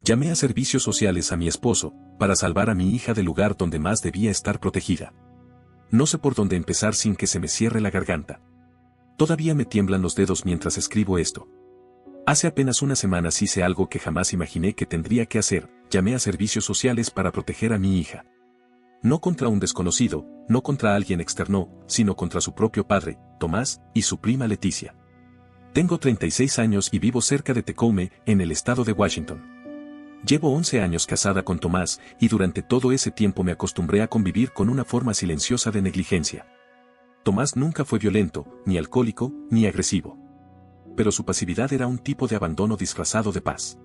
Llamé a servicios sociales a mi esposo, para salvar a mi hija del lugar donde más debía estar protegida. No sé por dónde empezar sin que se me cierre la garganta. Todavía me tiemblan los dedos mientras escribo esto. Hace apenas unas semanas hice algo que jamás imaginé que tendría que hacer, llamé a servicios sociales para proteger a mi hija. No contra un desconocido, no contra alguien externo, sino contra su propio padre, Tomás, y su prima Leticia. Tengo 36 años y vivo cerca de Tacoma, en el estado de Washington. Llevo 11 años casada con Tomás y durante todo ese tiempo me acostumbré a convivir con una forma silenciosa de negligencia. Tomás nunca fue violento, ni alcohólico, ni agresivo. Pero su pasividad era un tipo de abandono disfrazado de paz.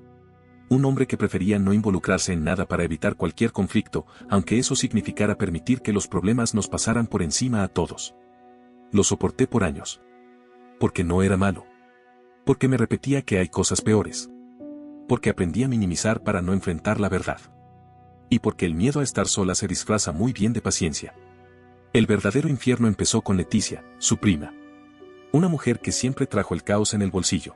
Un hombre que prefería no involucrarse en nada para evitar cualquier conflicto, aunque eso significara permitir que los problemas nos pasaran por encima a todos. Lo soporté por años. Porque no era malo. Porque me repetía que hay cosas peores. Porque aprendí a minimizar para no enfrentar la verdad. Y porque el miedo a estar sola se disfraza muy bien de paciencia. El verdadero infierno empezó con Leticia, su prima. Una mujer que siempre trajo el caos en el bolsillo.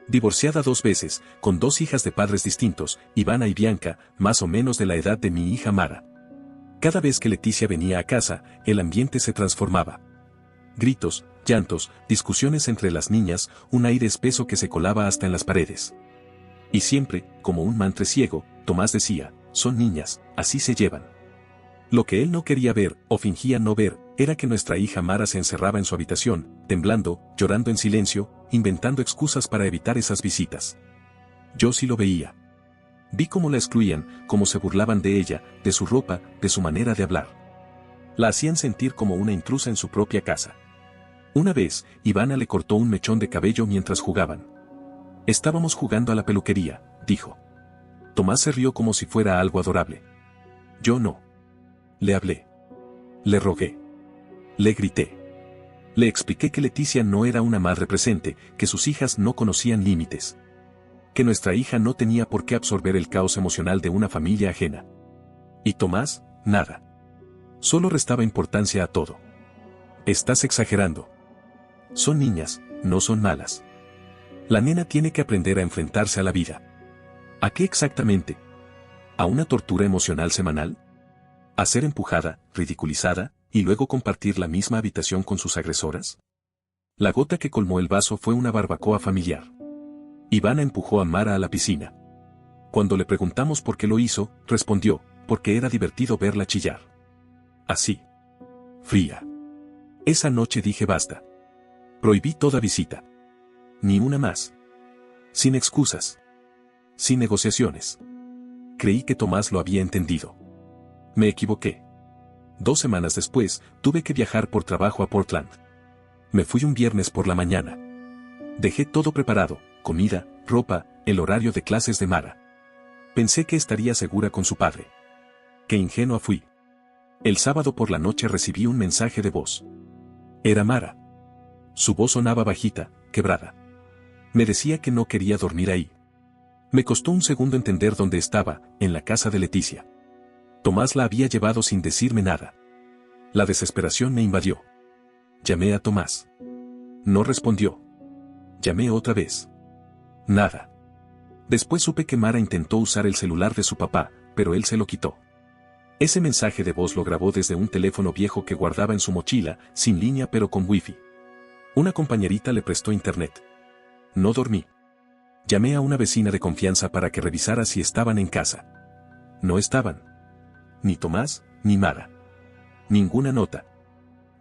Divorciada 2 veces, con 2 hijas de padres distintos, Ivana y Bianca, más o menos de la edad de mi hija Mara. Cada vez que Leticia venía a casa, el ambiente se transformaba. Gritos, llantos, discusiones entre las niñas, un aire espeso que se colaba hasta en las paredes. Y siempre, como un mantre ciego, Tomás decía, son niñas, así se llevan. Lo que él no quería ver, o fingía no ver, era que nuestra hija Mara se encerraba en su habitación, temblando, llorando en silencio, inventando excusas para evitar esas visitas. Yo sí lo veía. Vi cómo la excluían, cómo se burlaban de ella, de su ropa, de su manera de hablar. La hacían sentir como una intrusa en su propia casa. Una vez, Ivana le cortó un mechón de cabello mientras jugaban. Estábamos jugando a la peluquería, dijo. Tomás se rió como si fuera algo adorable. Yo no. Le hablé. Le rogué. Le grité. Le expliqué que Leticia no era una madre presente, que sus hijas no conocían límites. Que nuestra hija no tenía por qué absorber el caos emocional de una familia ajena. Y Tomás, nada. Solo restaba importancia a todo. Estás exagerando. Son niñas, no son malas. La nena tiene que aprender a enfrentarse a la vida. ¿A qué exactamente? ¿A una tortura emocional semanal? ¿A ser empujada, ridiculizada, y luego compartir la misma habitación con sus agresoras? La gota que colmó el vaso fue una barbacoa familiar. Ivana empujó a Mara a la piscina. Cuando le preguntamos por qué lo hizo, respondió, porque era divertido verla chillar. Así. Fría. Esa noche dije basta. Prohibí toda visita. Ni una más. Sin excusas. Sin negociaciones. Creí que Tomás lo había entendido. Me equivoqué. 2 semanas después, tuve que viajar por trabajo a Portland. Me fui un viernes por la mañana. Dejé todo preparado, comida, ropa, el horario de clases de Mara. Pensé que estaría segura con su padre. Qué ingenua fui. El sábado por la noche recibí un mensaje de voz. Era Mara. Su voz sonaba bajita, quebrada. Me decía que no quería dormir ahí. Me costó un segundo entender dónde estaba, en la casa de Leticia. Tomás la había llevado sin decirme nada. La desesperación me invadió. Llamé a Tomás. No respondió. Llamé otra vez. Nada. Después supe que Mara intentó usar el celular de su papá, pero él se lo quitó. Ese mensaje de voz lo grabó desde un teléfono viejo que guardaba en su mochila, sin línea pero con wifi. Una compañerita le prestó internet. No dormí. Llamé a una vecina de confianza para que revisara si estaban en casa. No estaban. Ni Tomás, ni Mara. Ninguna nota.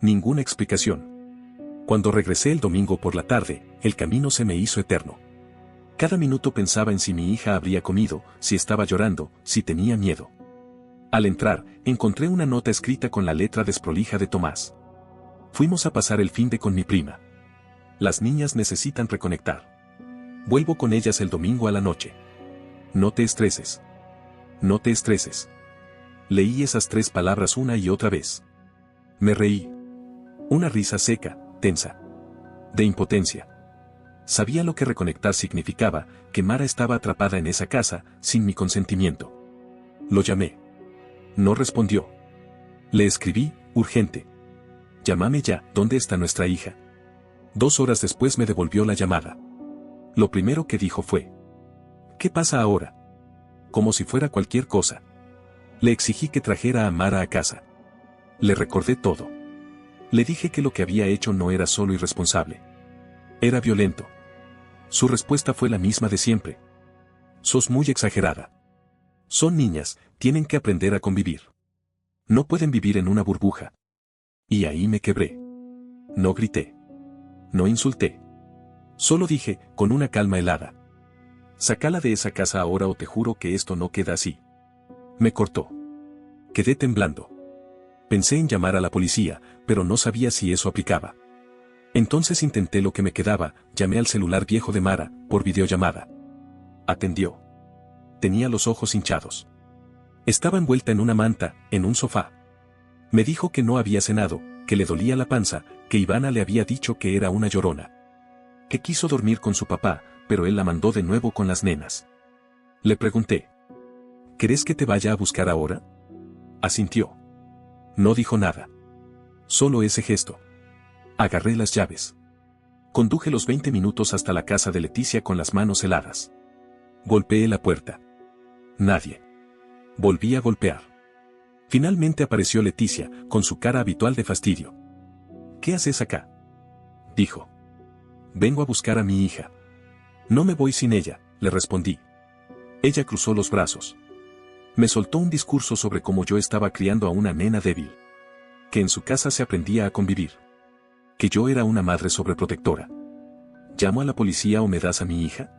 Ninguna explicación. Cuando regresé el domingo por la tarde, el camino se me hizo eterno. Cada minuto pensaba en si mi hija habría comido, si estaba llorando, si tenía miedo. Al entrar, encontré una nota escrita con la letra desprolija de Tomás. Fuimos a pasar el finde con mi prima. Las niñas necesitan reconectar. Vuelvo con ellas el domingo a la noche. No te estreses. No te estreses. Leí esas 3 palabras una y otra vez. Me reí. Una risa seca, tensa. De impotencia. Sabía lo que reconectar significaba, que Mara estaba atrapada en esa casa, sin mi consentimiento. Lo llamé. No respondió. Le escribí, urgente. Llámame ya, ¿dónde está nuestra hija? 2 horas después me devolvió la llamada. Lo primero que dijo fue: ¿qué pasa ahora? como si fuera cualquier cosa. Le exigí que trajera a Mara a casa. Le recordé todo. Le dije que lo que había hecho no era solo irresponsable. Era violento. Su respuesta fue la misma de siempre. Sos muy exagerada. Son niñas, tienen que aprender a convivir. No pueden vivir en una burbuja. Y ahí me quebré. No grité. No insulté. Solo dije, con una calma helada: sácala de esa casa ahora o te juro que esto no queda así. Me cortó. Quedé temblando. Pensé en llamar a la policía, pero no sabía si eso aplicaba. Entonces intenté lo que me quedaba, llamé al celular viejo de Mara, por videollamada. Atendió. Tenía los ojos hinchados. Estaba envuelta en una manta, en un sofá. Me dijo que no había cenado, que le dolía la panza, que Ivana le había dicho que era una llorona. Que quiso dormir con su papá, pero él la mandó de nuevo con las nenas. Le pregunté: ¿querés que te vaya a buscar ahora? Asintió. No dijo nada. Solo ese gesto. Agarré las llaves. Conduje los 20 minutos hasta la casa de Leticia con las manos heladas. Golpeé la puerta. Nadie. Volví a golpear. Finalmente apareció Leticia, con su cara habitual de fastidio. ¿Qué haces acá?, dijo. Vengo a buscar a mi hija. No me voy sin ella, le respondí. Ella cruzó los brazos. Me soltó un discurso sobre cómo yo estaba criando a una nena débil. Que en su casa se aprendía a convivir. Que yo era una madre sobreprotectora. ¿Llamo a la policía o me das a mi hija?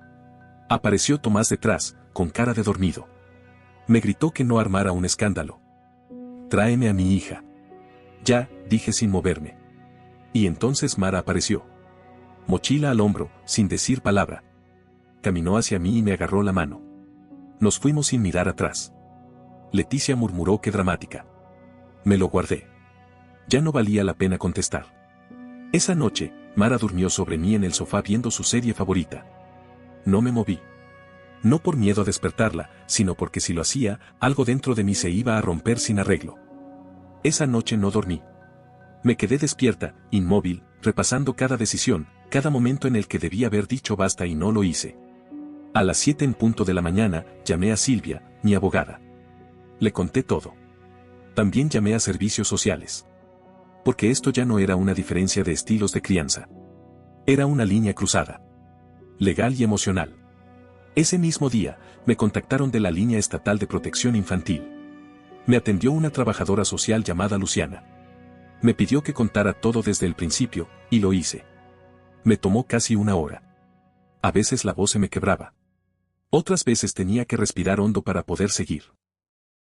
Apareció Tomás detrás, con cara de dormido. Me gritó que no armara un escándalo. Tráeme a mi hija. Ya, dije sin moverme. Y entonces Mara apareció. Mochila al hombro, sin decir palabra. Caminó hacia mí y me agarró la mano. Nos fuimos sin mirar atrás. Leticia murmuró: qué dramática. Me lo guardé. Ya no valía la pena contestar. Esa noche, Mara durmió sobre mí en el sofá viendo su serie favorita. No me moví. No por miedo a despertarla, sino porque si lo hacía, algo dentro de mí se iba a romper sin arreglo. Esa noche no dormí. Me quedé despierta, inmóvil, repasando cada decisión, cada momento en el que debía haber dicho basta y no lo hice. A las 7 en punto de la mañana, llamé a Silvia, mi abogada. Le conté todo. También llamé a servicios sociales. Porque esto ya no era una diferencia de estilos de crianza. Era una línea cruzada. Legal y emocional. Ese mismo día, me contactaron de la Línea Estatal de Protección Infantil. Me atendió una trabajadora social llamada Luciana. Me pidió que contara todo desde el principio, y lo hice. Me tomó casi una hora. A veces la voz se me quebraba. Otras veces tenía que respirar hondo para poder seguir.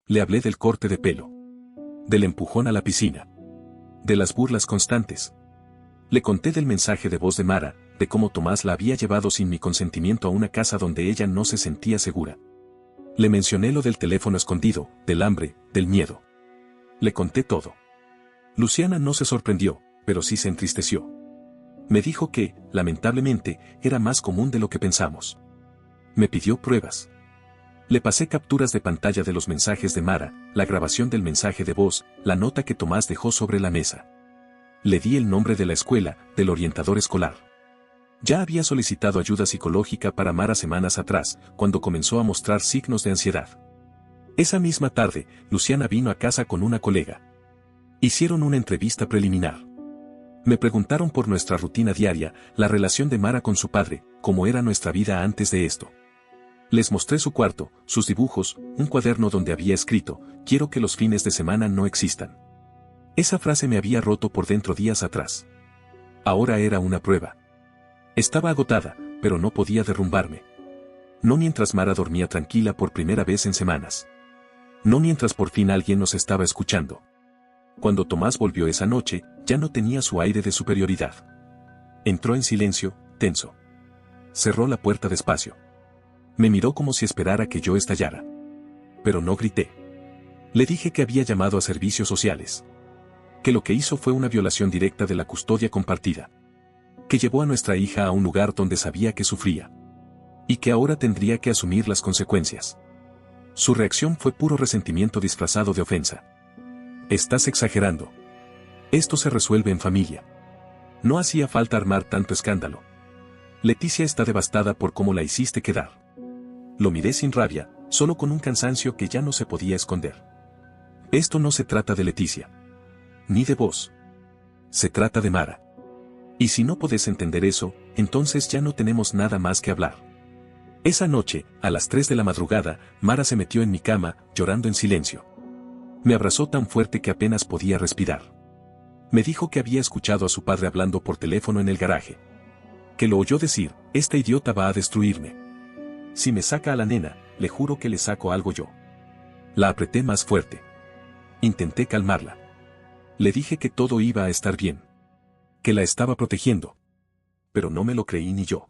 Le hablé del corte de pelo. Del empujón a la piscina. De las burlas constantes. Le conté del mensaje de voz de Mara, de cómo Tomás la había llevado sin mi consentimiento a una casa donde ella no se sentía segura. Le mencioné lo del teléfono escondido, del hambre, del miedo. Le conté todo. Luciana no se sorprendió, pero sí se entristeció. Me dijo que, lamentablemente, era más común de lo que pensamos. Me pidió pruebas. Le pasé capturas de pantalla de los mensajes de Mara, la grabación del mensaje de voz, la nota que Tomás dejó sobre la mesa. Le di el nombre de la escuela, del orientador escolar. Ya había solicitado ayuda psicológica para Mara semanas atrás, cuando comenzó a mostrar signos de ansiedad. Esa misma tarde, Luciana vino a casa con una colega. Hicieron una entrevista preliminar. Me preguntaron por nuestra rutina diaria, la relación de Mara con su padre, cómo era nuestra vida antes de esto. Les mostré su cuarto, sus dibujos, un cuaderno donde había escrito: quiero que los fines de semana no existan. Esa frase me había roto por dentro días atrás. Ahora era una prueba. Estaba agotada, pero no podía derrumbarme. No mientras Mara dormía tranquila por primera vez en semanas. No mientras por fin alguien nos estaba escuchando. Cuando Tomás volvió esa noche, ya no tenía su aire de superioridad. Entró en silencio, tenso. Cerró la puerta despacio. Me miró como si esperara que yo estallara. Pero no grité. Le dije que había llamado a servicios sociales. Que lo que hizo fue una violación directa de la custodia compartida. Que llevó a nuestra hija a un lugar donde sabía que sufría. Y que ahora tendría que asumir las consecuencias. Su reacción fue puro resentimiento disfrazado de ofensa. Estás exagerando. Esto se resuelve en familia. No hacía falta armar tanto escándalo. Leticia está devastada por cómo la hiciste quedar. Lo miré sin rabia, solo con un cansancio que ya no se podía esconder. Esto no se trata de Leticia. Ni de vos. Se trata de Mara. Y si no podés entender eso, entonces ya no tenemos nada más que hablar. Esa noche, a las 3 de la madrugada, Mara se metió en mi cama, llorando en silencio. Me abrazó tan fuerte que apenas podía respirar. Me dijo que había escuchado a su padre hablando por teléfono en el garaje. Que lo oyó decir, esta idiota va a destruirme. Si me saca a la nena, le juro que le saco algo yo. La apreté más fuerte. Intenté calmarla. Le dije que todo iba a estar bien. Que la estaba protegiendo. Pero no me lo creí ni yo.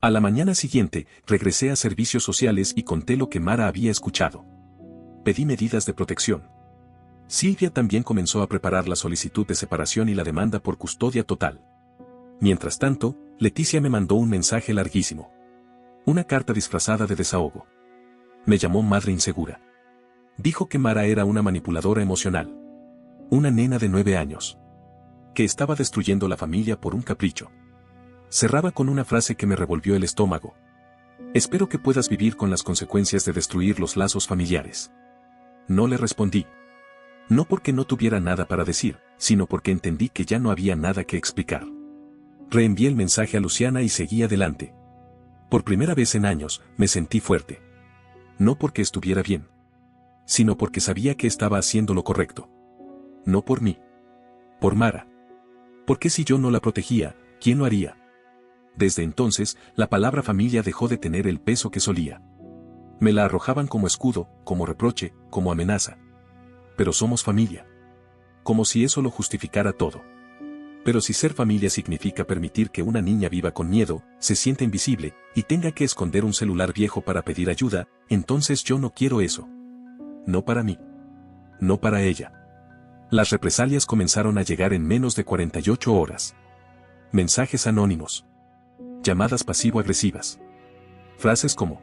A la mañana siguiente, regresé a servicios sociales y conté lo que Mara había escuchado. Pedí medidas de protección. Silvia también comenzó a preparar la solicitud de separación y la demanda por custodia total. Mientras tanto, Leticia me mandó un mensaje larguísimo. Una carta disfrazada de desahogo. Me llamó madre insegura. Dijo que Mara era una manipuladora emocional. Una nena de 9 años. Que estaba destruyendo la familia por un capricho. Cerraba con una frase que me revolvió el estómago. Espero que puedas vivir con las consecuencias de destruir los lazos familiares. No le respondí. No porque no tuviera nada para decir, sino porque entendí que ya no había nada que explicar. Reenvié el mensaje a Luciana y seguí adelante. Por primera vez en años, me sentí fuerte. No porque estuviera bien, sino porque sabía que estaba haciendo lo correcto. No por mí. Por Mara. Porque si yo no la protegía, ¿quién lo haría? Desde entonces, la palabra familia dejó de tener el peso que solía. Me la arrojaban como escudo, como reproche, como amenaza. Pero somos familia. Como si eso lo justificara todo. Pero si ser familia significa permitir que una niña viva con miedo, se sienta invisible, y tenga que esconder un celular viejo para pedir ayuda, entonces yo no quiero eso. No para mí. No para ella. Las represalias comenzaron a llegar en menos de 48 horas. Mensajes anónimos. Llamadas pasivo-agresivas. Frases como: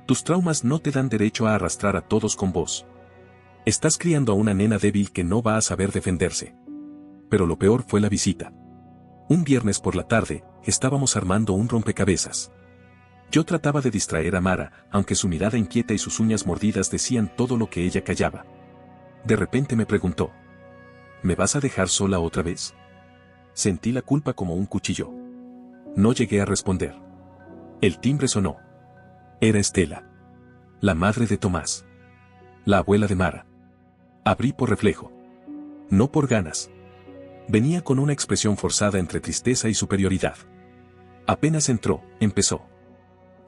tus traumas no te dan derecho a arrastrar a todos con vos. Estás criando a una nena débil que no va a saber defenderse. Pero lo peor fue la visita. Un viernes por la tarde, estábamos armando un rompecabezas. Yo trataba de distraer a Mara, aunque su mirada inquieta y sus uñas mordidas decían todo lo que ella callaba. De repente me preguntó: ¿me vas a dejar sola otra vez? Sentí la culpa como un cuchillo. No llegué a responder. El timbre sonó. Era Estela. La madre de Tomás. La abuela de Mara. Abrí por reflejo. No por ganas. Venía con una expresión forzada entre tristeza y superioridad. Apenas entró, empezó.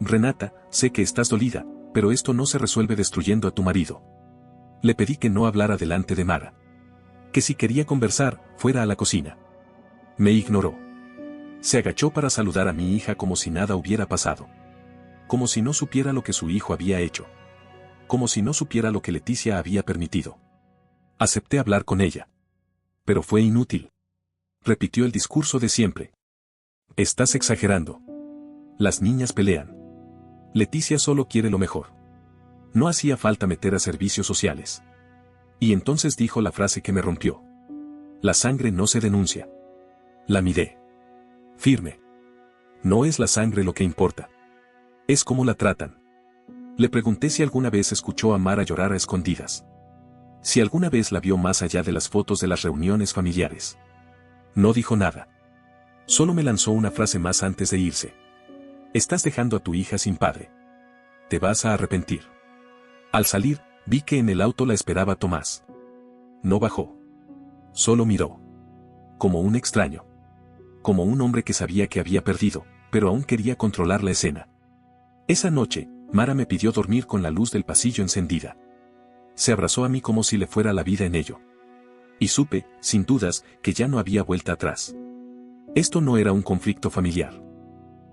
Renata, sé que estás dolida, pero esto no se resuelve destruyendo a tu marido. Le pedí que no hablara delante de Mara. Que si quería conversar, fuera a la cocina. Me ignoró. Se agachó para saludar a mi hija como si nada hubiera pasado. Como si no supiera lo que su hijo había hecho. Como si no supiera lo que Leticia había permitido. Acepté hablar con ella. Pero fue inútil. Repitió el discurso de siempre. Estás exagerando. Las niñas pelean. Leticia solo quiere lo mejor. No hacía falta meter a servicios sociales. Y entonces dijo la frase que me rompió. La sangre no se denuncia. La miré. Firme. No es la sangre lo que importa. Es cómo la tratan. Le pregunté si alguna vez escuchó a Mara llorar a escondidas. Si alguna vez la vio más allá de las fotos de las reuniones familiares. No dijo nada. Solo me lanzó una frase más antes de irse. Estás dejando a tu hija sin padre. Te vas a arrepentir. Al salir, vi que en el auto la esperaba Tomás. No bajó. Solo miró. Como un extraño. Como un hombre que sabía que había perdido, pero aún quería controlar la escena. Esa noche, Mara me pidió dormir con la luz del pasillo encendida. Se abrazó a mí como si le fuera la vida en ello. Y supe, sin dudas, que ya no había vuelta atrás. Esto no era un conflicto familiar.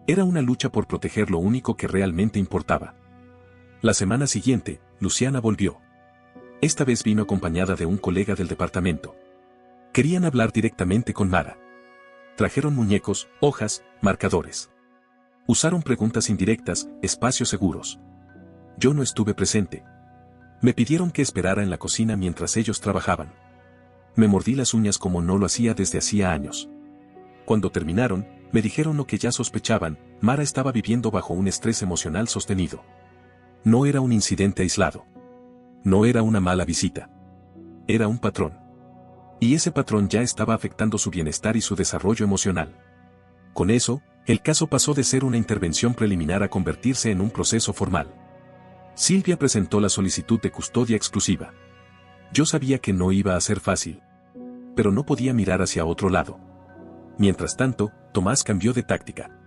Era una lucha por proteger lo único que realmente importaba. La semana siguiente, Luciana volvió. Esta vez vino acompañada de un colega del departamento. Querían hablar directamente con Mara. Trajeron muñecos, hojas, marcadores. Usaron preguntas indirectas, espacios seguros. Yo no estuve presente. Me pidieron que esperara en la cocina mientras ellos trabajaban. Me mordí las uñas como no lo hacía desde hacía años. Cuando terminaron, me dijeron lo que ya sospechaban: Mara estaba viviendo bajo un estrés emocional sostenido. No era un incidente aislado. No era una mala visita. Era un patrón. Y ese patrón ya estaba afectando su bienestar y su desarrollo emocional. Con eso, el caso pasó de ser una intervención preliminar a convertirse en un proceso formal. Silvia presentó la solicitud de custodia exclusiva. Yo sabía que no iba a ser fácil. Pero no podía mirar hacia otro lado. Mientras tanto, Tomás cambió de táctica.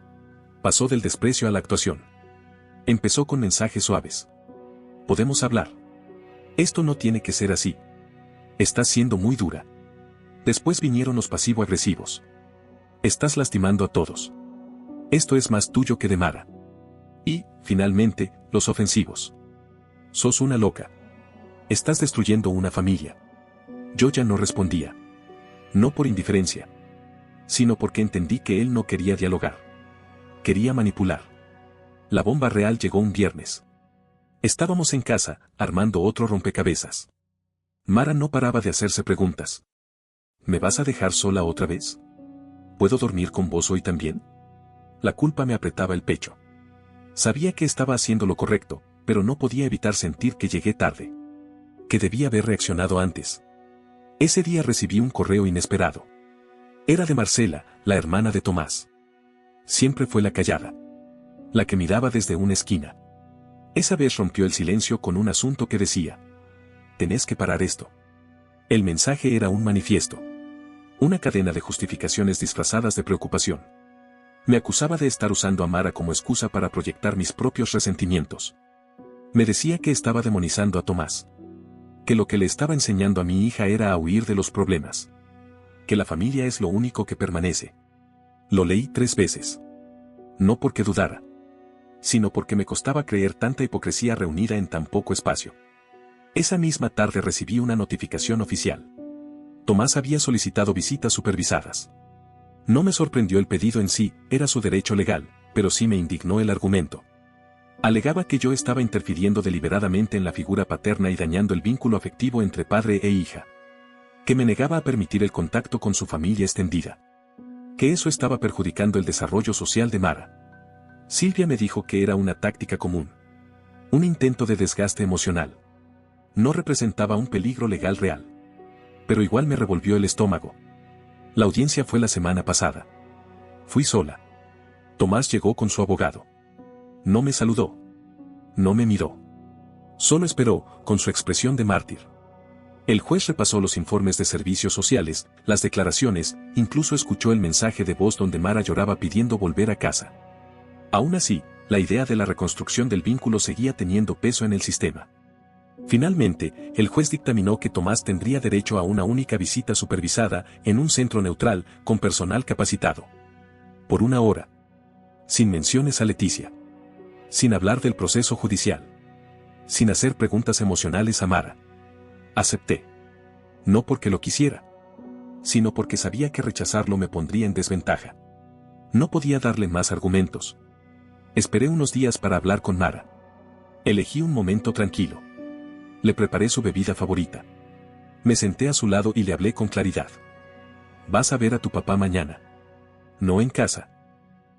Pasó del desprecio a la actuación. Empezó con mensajes suaves. Podemos hablar. Esto no tiene que ser así. Estás siendo muy dura. Después vinieron los pasivo-agresivos. Estás lastimando a todos. Esto es más tuyo que de Mara. Y, finalmente, los ofensivos. Sos una loca. Estás destruyendo una familia. Yo ya no respondía. No por indiferencia, sino porque entendí que él no quería dialogar. Quería manipular. La bomba real llegó un viernes. Estábamos en casa, armando otro rompecabezas. Mara no paraba de hacerse preguntas. ¿Me vas a dejar sola otra vez? ¿Puedo dormir con vos hoy también? La culpa me apretaba el pecho. Sabía que estaba haciendo lo correcto, pero no podía evitar sentir que llegué tarde. Que debía haber reaccionado antes. Ese día recibí un correo inesperado. Era de Marcela, la hermana de Tomás. Siempre fue la callada. La que miraba desde una esquina. Esa vez rompió el silencio con un asunto que decía: tenés que parar esto. El mensaje era un manifiesto. Una cadena de justificaciones disfrazadas de preocupación. Me acusaba de estar usando a Mara como excusa para proyectar mis propios resentimientos. Me decía que estaba demonizando a Tomás. Que lo que le estaba enseñando a mi hija era a huir de los problemas. Que la familia es lo único que permanece. Lo leí 3 veces. No porque dudara, sino porque me costaba creer tanta hipocresía reunida en tan poco espacio. Esa misma tarde recibí una notificación oficial. Tomás había solicitado visitas supervisadas. No me sorprendió el pedido en sí, era su derecho legal, pero sí me indignó el argumento. Alegaba que yo estaba interfiriendo deliberadamente en la figura paterna y dañando el vínculo afectivo entre padre e hija. Que me negaba a permitir el contacto con su familia extendida. Que eso estaba perjudicando el desarrollo social de Mara. Silvia me dijo que era una táctica común. Un intento de desgaste emocional. No representaba un peligro legal real. Pero igual me revolvió el estómago. La audiencia fue la semana pasada. Fui sola. Tomás llegó con su abogado. No me saludó. No me miró. Solo esperó, con su expresión de mártir. El juez repasó los informes de servicios sociales, las declaraciones, incluso escuchó el mensaje de voz donde Mara lloraba pidiendo volver a casa. Aún así, la idea de la reconstrucción del vínculo seguía teniendo peso en el sistema. Finalmente, el juez dictaminó que Tomás tendría derecho a una única visita supervisada en un centro neutral, con personal capacitado. Por 1 hora. Sin menciones a Leticia. Sin hablar del proceso judicial. Sin hacer preguntas emocionales a Mara. Acepté. No porque lo quisiera, sino porque sabía que rechazarlo me pondría en desventaja. No podía darle más argumentos. Esperé unos días para hablar con Mara. Elegí un momento tranquilo. Le preparé su bebida favorita. Me senté a su lado y le hablé con claridad. Vas a ver a tu papá mañana. No en casa.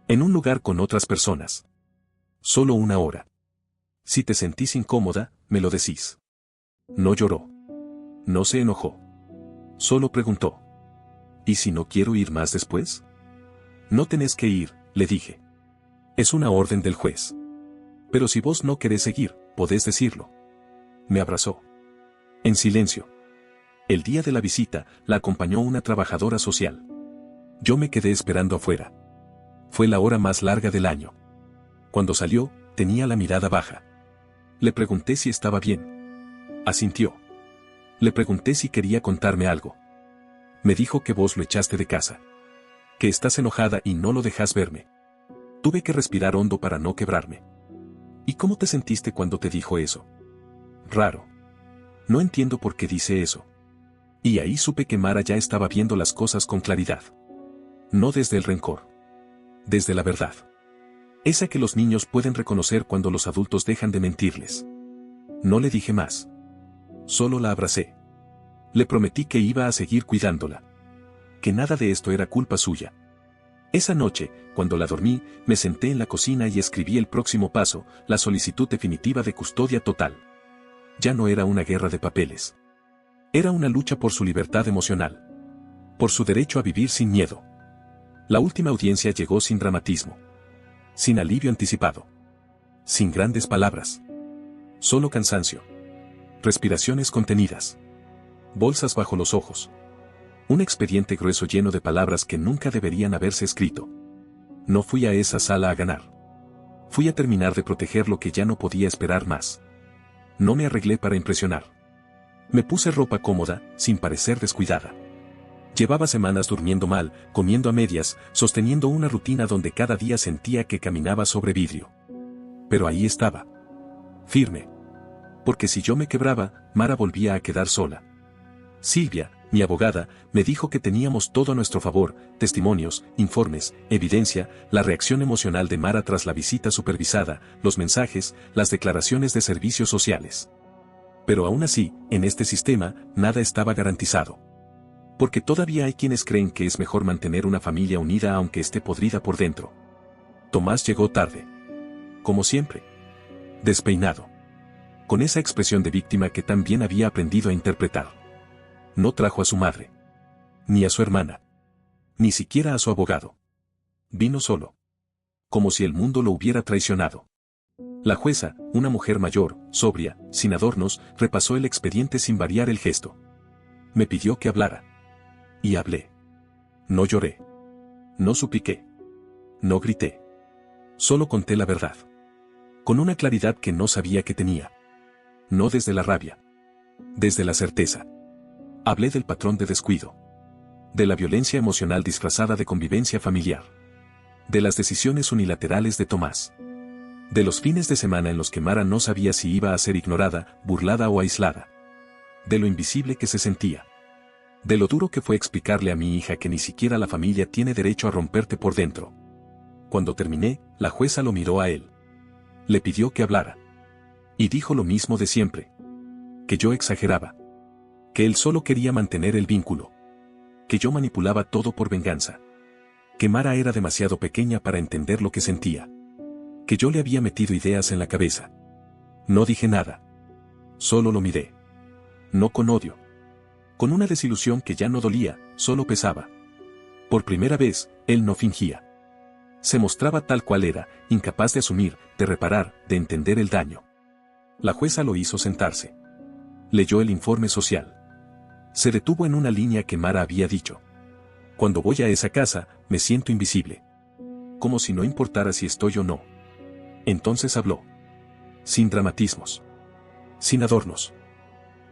En un lugar con otras personas. Solo 1 hora. Si te sentís incómoda, me lo decís. No lloró. No se enojó. Solo preguntó: ¿y si no quiero ir más después? No tenés que ir, le dije. Es una orden del juez. Pero si vos no querés seguir, podés decirlo. Me abrazó. En silencio. El día de la visita, la acompañó una trabajadora social. Yo me quedé esperando afuera. Fue la hora más larga del año. Cuando salió, tenía la mirada baja. Le pregunté si estaba bien. Asintió. Le pregunté si quería contarme algo. Me dijo que vos lo echaste de casa. Que estás enojada y no lo dejas verme. Tuve que respirar hondo para no quebrarme. ¿Y cómo te sentiste cuando te dijo eso? Raro. No entiendo por qué dice eso. Y ahí supe que Mara ya estaba viendo las cosas con claridad. No desde el rencor. Desde la verdad. Esa que los niños pueden reconocer cuando los adultos dejan de mentirles. No le dije más. Solo la abracé. Le prometí que iba a seguir cuidándola. Que nada de esto era culpa suya. Esa noche, cuando la dormí, me senté en la cocina y escribí el próximo paso, la solicitud definitiva de custodia total. Ya no era una guerra de papeles. Era una lucha por su libertad emocional. Por su derecho a vivir sin miedo. La última audiencia llegó sin dramatismo. Sin alivio anticipado. Sin grandes palabras. Solo cansancio. Respiraciones contenidas. Bolsas bajo los ojos. Un expediente grueso lleno de palabras que nunca deberían haberse escrito. No fui a esa sala a ganar. Fui a terminar de proteger lo que ya no podía esperar más. No me arreglé para impresionar. Me puse ropa cómoda, sin parecer descuidada. Llevaba semanas durmiendo mal, comiendo a medias, sosteniendo una rutina donde cada día sentía que caminaba sobre vidrio. Pero ahí estaba. Firme. Porque si yo me quebraba, Mara volvía a quedar sola. Silvia, mi abogada, me dijo que teníamos todo a nuestro favor, testimonios, informes, evidencia, la reacción emocional de Mara tras la visita supervisada, los mensajes, las declaraciones de servicios sociales. Pero aún así, en este sistema, nada estaba garantizado. Porque todavía hay quienes creen que es mejor mantener una familia unida aunque esté podrida por dentro. Tomás llegó tarde. Como siempre. Despeinado. Con esa expresión de víctima que tan bien había aprendido a interpretar. No trajo a su madre. Ni a su hermana. Ni siquiera a su abogado. Vino solo. Como si el mundo lo hubiera traicionado. La jueza, una mujer mayor, sobria, sin adornos, repasó el expediente sin variar el gesto. Me pidió que hablara. Y hablé. No lloré. No supliqué. No grité. Solo conté la verdad. Con una claridad que no sabía que tenía. No desde la rabia. Desde la certeza. Hablé del patrón de descuido. De la violencia emocional disfrazada de convivencia familiar. De las decisiones unilaterales de Tomás. De los fines de semana en los que Mara no sabía si iba a ser ignorada, burlada o aislada. De lo invisible que se sentía. De lo duro que fue explicarle a mi hija que ni siquiera la familia tiene derecho a romperte por dentro. Cuando terminé, la jueza lo miró a él. Le pidió que hablara. Y dijo lo mismo de siempre. Que yo exageraba. Que él solo quería mantener el vínculo. Que yo manipulaba todo por venganza. Que Mara era demasiado pequeña para entender lo que sentía. Que yo le había metido ideas en la cabeza. No dije nada. Solo lo miré. No con odio. Con una desilusión que ya no dolía, solo pesaba. Por primera vez, él no fingía. Se mostraba tal cual era, incapaz de asumir, de reparar, de entender el daño. La jueza lo hizo sentarse. Leyó el informe social. Se detuvo en una línea que Mara había dicho. Cuando voy a esa casa, me siento invisible. Como si no importara si estoy o no. Entonces habló. Sin dramatismos. Sin adornos.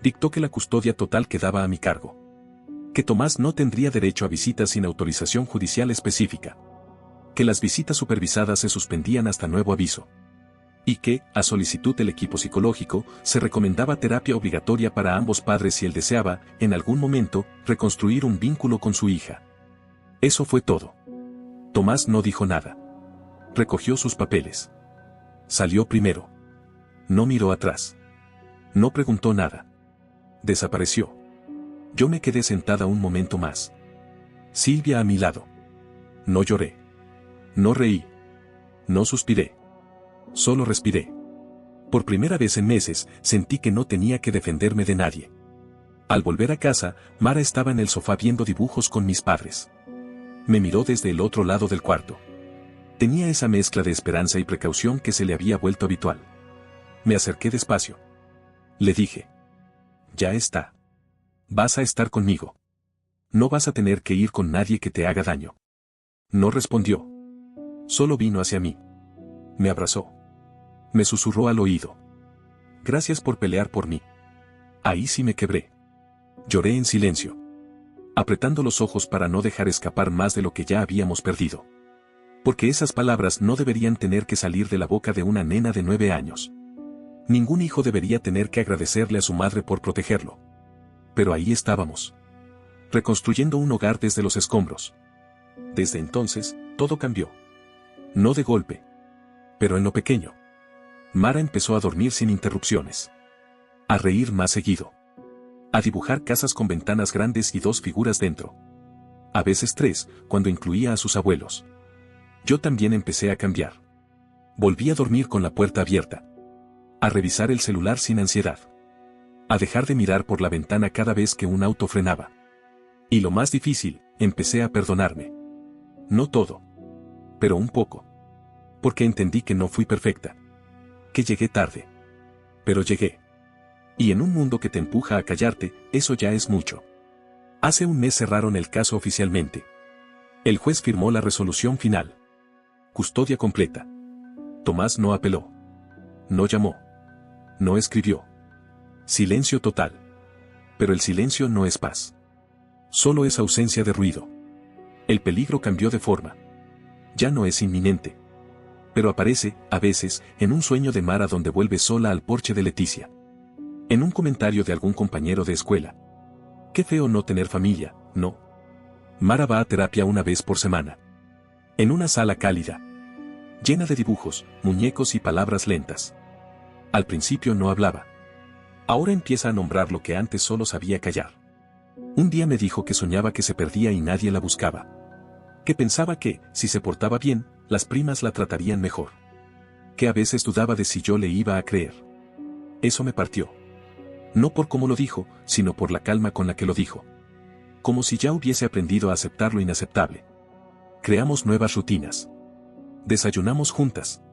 Dictó que la custodia total quedaba a mi cargo. Que Tomás no tendría derecho a visitas sin autorización judicial específica. Que las visitas supervisadas se suspendían hasta nuevo aviso. Y que, a solicitud del equipo psicológico, se recomendaba terapia obligatoria para ambos padres si él deseaba, en algún momento, reconstruir un vínculo con su hija. Eso fue todo. Tomás no dijo nada. Recogió sus papeles. Salió primero. No miró atrás. No preguntó nada. Desapareció. Yo me quedé sentada un momento más. Silvia a mi lado. No lloré. No reí. No suspiré. Solo respiré. Por primera vez en meses, sentí que no tenía que defenderme de nadie. Al volver a casa, Mara estaba en el sofá viendo dibujos con mis padres. Me miró desde el otro lado del cuarto. Tenía esa mezcla de esperanza y precaución que se le había vuelto habitual. Me acerqué despacio. Le dije. Ya está. Vas a estar conmigo. No vas a tener que ir con nadie que te haga daño. No respondió. Solo vino hacia mí. Me abrazó. Me susurró al oído. Gracias por pelear por mí. Ahí sí me quebré. Lloré en silencio. Apretando los ojos para no dejar escapar más de lo que ya habíamos perdido. Porque esas palabras no deberían tener que salir de la boca de una nena de 9 años. Ningún hijo debería tener que agradecerle a su madre por protegerlo. Pero ahí estábamos. Reconstruyendo un hogar desde los escombros. Desde entonces, todo cambió. No de golpe. Pero en lo pequeño. Mara empezó a dormir sin interrupciones. A reír más seguido. A dibujar casas con ventanas grandes y 2 figuras dentro. A veces 3, cuando incluía a sus abuelos. Yo también empecé a cambiar. Volví a dormir con la puerta abierta. A revisar el celular sin ansiedad. A dejar de mirar por la ventana cada vez que un auto frenaba. Y lo más difícil, empecé a perdonarme. No todo. Pero un poco. Porque entendí que no fui perfecta. Que llegué tarde. Pero llegué. Y en un mundo que te empuja a callarte, eso ya es mucho. Hace un mes cerraron el caso oficialmente. El juez firmó la resolución final. Custodia completa. Tomás no apeló. No llamó. No escribió. Silencio total. Pero el silencio no es paz. Solo es ausencia de ruido. El peligro cambió de forma. Ya no es inminente. Pero aparece, a veces, en un sueño de Mara donde vuelve sola al porche de Leticia. En un comentario de algún compañero de escuela. Qué feo no tener familia, ¿no? Mara va a terapia una vez por semana. En una sala cálida. Llena de dibujos, muñecos y palabras lentas. Al principio no hablaba. Ahora empieza a nombrar lo que antes solo sabía callar. Un día me dijo que soñaba que se perdía y nadie la buscaba. Que pensaba que, si se portaba bien, las primas la tratarían mejor. Que a veces dudaba de si yo le iba a creer. Eso me partió. No por cómo lo dijo, sino por la calma con la que lo dijo. Como si ya hubiese aprendido a aceptar lo inaceptable. Creamos nuevas rutinas. Desayunamos juntas.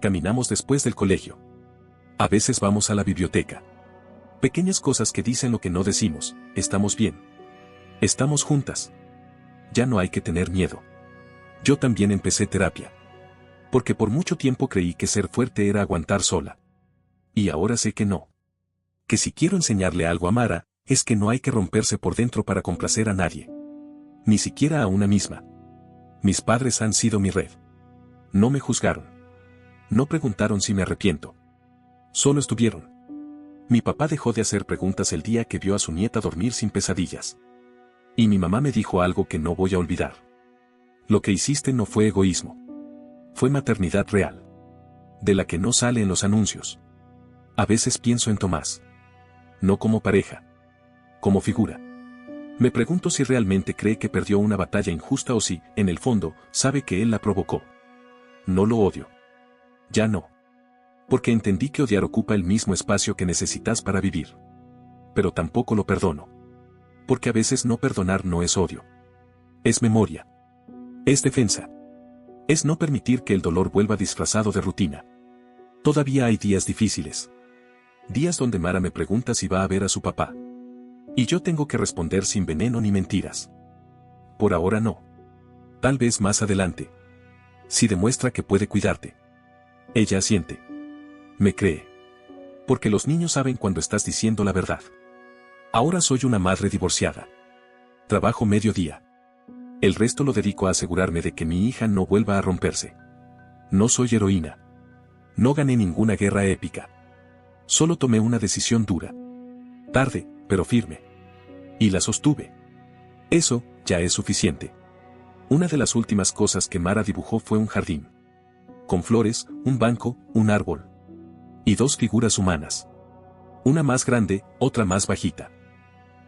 Caminamos después del colegio. A veces vamos a la biblioteca. Pequeñas cosas que dicen lo que no decimos, estamos bien. Estamos juntas. Ya no hay que tener miedo. Yo también empecé terapia. Porque por mucho tiempo creí que ser fuerte era aguantar sola. Y ahora sé que no. Que si quiero enseñarle algo a Mara, es que no hay que romperse por dentro para complacer a nadie. Ni siquiera a una misma. Mis padres han sido mi red. No me juzgaron. No preguntaron si me arrepiento. Solo estuvieron. Mi papá dejó de hacer preguntas el día que vio a su nieta dormir sin pesadillas. Y mi mamá me dijo algo que no voy a olvidar. Lo que hiciste no fue egoísmo. Fue maternidad real. De la que no sale en los anuncios. A veces pienso en Tomás. No como pareja. Como figura. Me pregunto si realmente cree que perdió una batalla injusta o si, en el fondo, sabe que él la provocó. No lo odio. Ya no. Porque entendí que odiar ocupa el mismo espacio que necesitas para vivir. Pero tampoco lo perdono. Porque a veces no perdonar no es odio. Es memoria. Es defensa. Es no permitir que el dolor vuelva disfrazado de rutina. Todavía hay días difíciles. Días donde Mara me pregunta si va a ver a su papá. Y yo tengo que responder sin veneno ni mentiras. Por ahora no. Tal vez más adelante. Si demuestra que puede cuidarte. Ella asiente. Me cree. Porque los niños saben cuando estás diciendo la verdad. Ahora soy una madre divorciada. Trabajo mediodía. El resto lo dedico a asegurarme de que mi hija no vuelva a romperse. No soy heroína. No gané ninguna guerra épica. Solo tomé una decisión dura. Tarde, pero firme. Y la sostuve. Eso, ya es suficiente. Una de las últimas cosas que Mara dibujó fue un jardín. Con flores, un banco, un árbol. Y 2 figuras humanas. Una más grande, otra más bajita.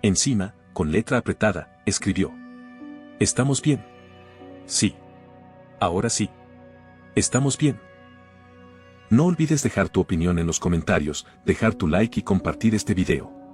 Encima, con letra apretada, escribió. ¿Estamos bien? Sí. Ahora sí. ¿Estamos bien? No olvides dejar tu opinión en los comentarios, dejar tu like y compartir este video.